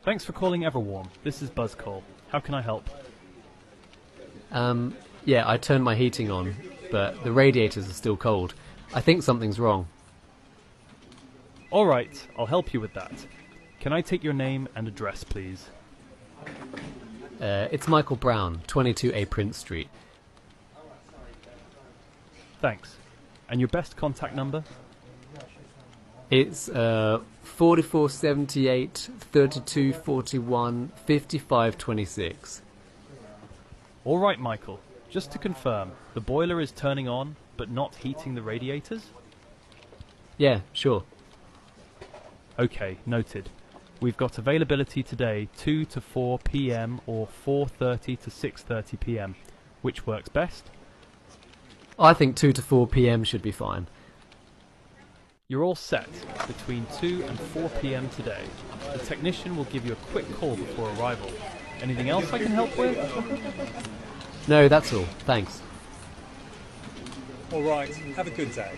Thanks for calling Everwarm. This is Buzzcall. How can I help? Yeah, I turned my heating on, but the radiators are still cold. I think something's wrong. Alright, I'll help you with that. Can I take your name and address, please? It's Michael Brown, 22A Prince Street. Thanks. And your best contact number? It's 4478 3241 5526. Alright, Michael. Just to confirm, the boiler is turning on, but not heating the radiators? Yeah, sure. Okay, noted. We've got availability today 2 to 4 p.m. or 4:30 to 6:30 p.m. Which works best? I think 2 to 4 p.m. should be fine. You're all set between 2 and 4 p.m. today. The technician will give you a quick call before arrival. Anything else I can help with? No, that's all. Thanks. All right, have a good day.